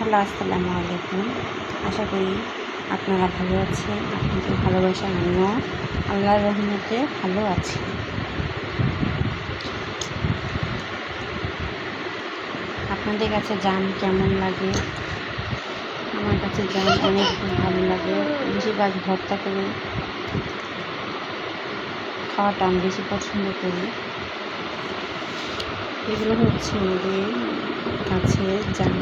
Hello, আসসালামু আলাইকুম। আশা করি আপনারা ভালো আছেন। আপনাদের ভালোবাসা আমিও আল্লাহর রহমতে ভালো আছি। আপনাদের কাছে জাম কেমন লাগে? আমার কাছে জাম অনেক ভালো লাগে। বেশিরভাগ ভর্তা করে খাওয়াটা আমি বেশি পছন্দ করি। এগুলো হচ্ছে আমাদের গাছের জাম।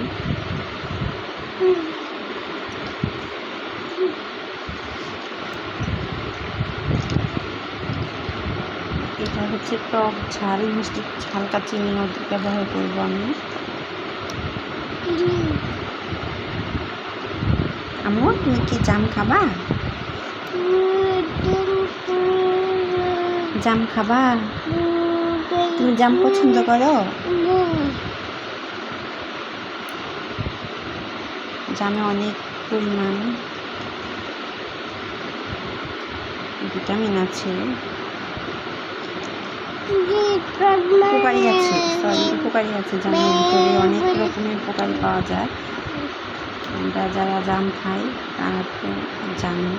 এটা হচ্ছে টক ঝাল মিষ্টি, হালকা চিনি ব্যবহার করব আমি। আম্মু, তুমি কি জাম খাবা? জাম খাবা? তুমি জাম পছন্দ করো? জামে অনেক পরিমাণ ভিটামিন আছে, উপকারী আছে জামের ভিতরে অনেক রকমের উপকারী পাওয়া যায়। আমরা যারা জাম খাই তারা তো জানি।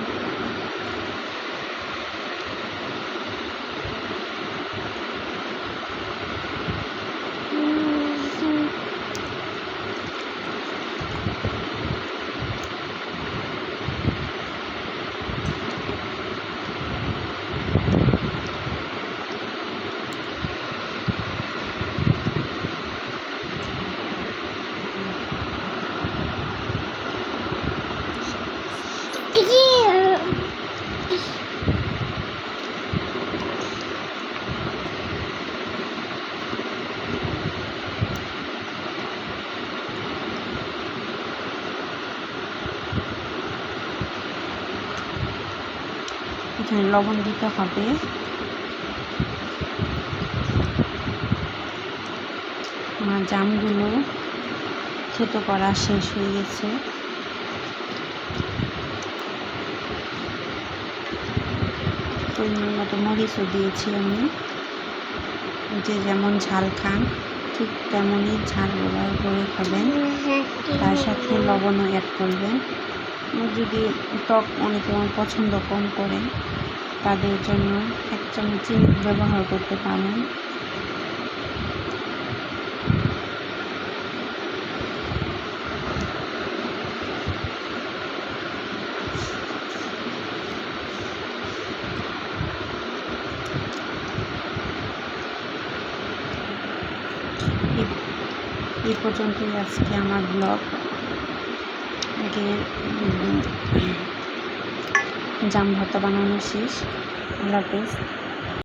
এখানে লবণ দিতে হবে। আমার জামগুলো থেতো করা শেষ হয়ে গেছে। পরিমাণ মতো মরিচও দিয়েছি আমি। যে যেমন ঝাল খান ঠিক তেমনই ঝাল ব্যবহার করে খাবেন। তার সাথে লবণও অ্যাড করবেন। যদি টক অনেকে পছন্দ কম করেন তাদের জন্য 1 চামচ চিনি ব্যবহার করতে পারেন। এই পর্যন্তই আজকে আমার ব্লগ। জাম ভর্তা বানানো শেষ। আল্লাহ হাফেজ।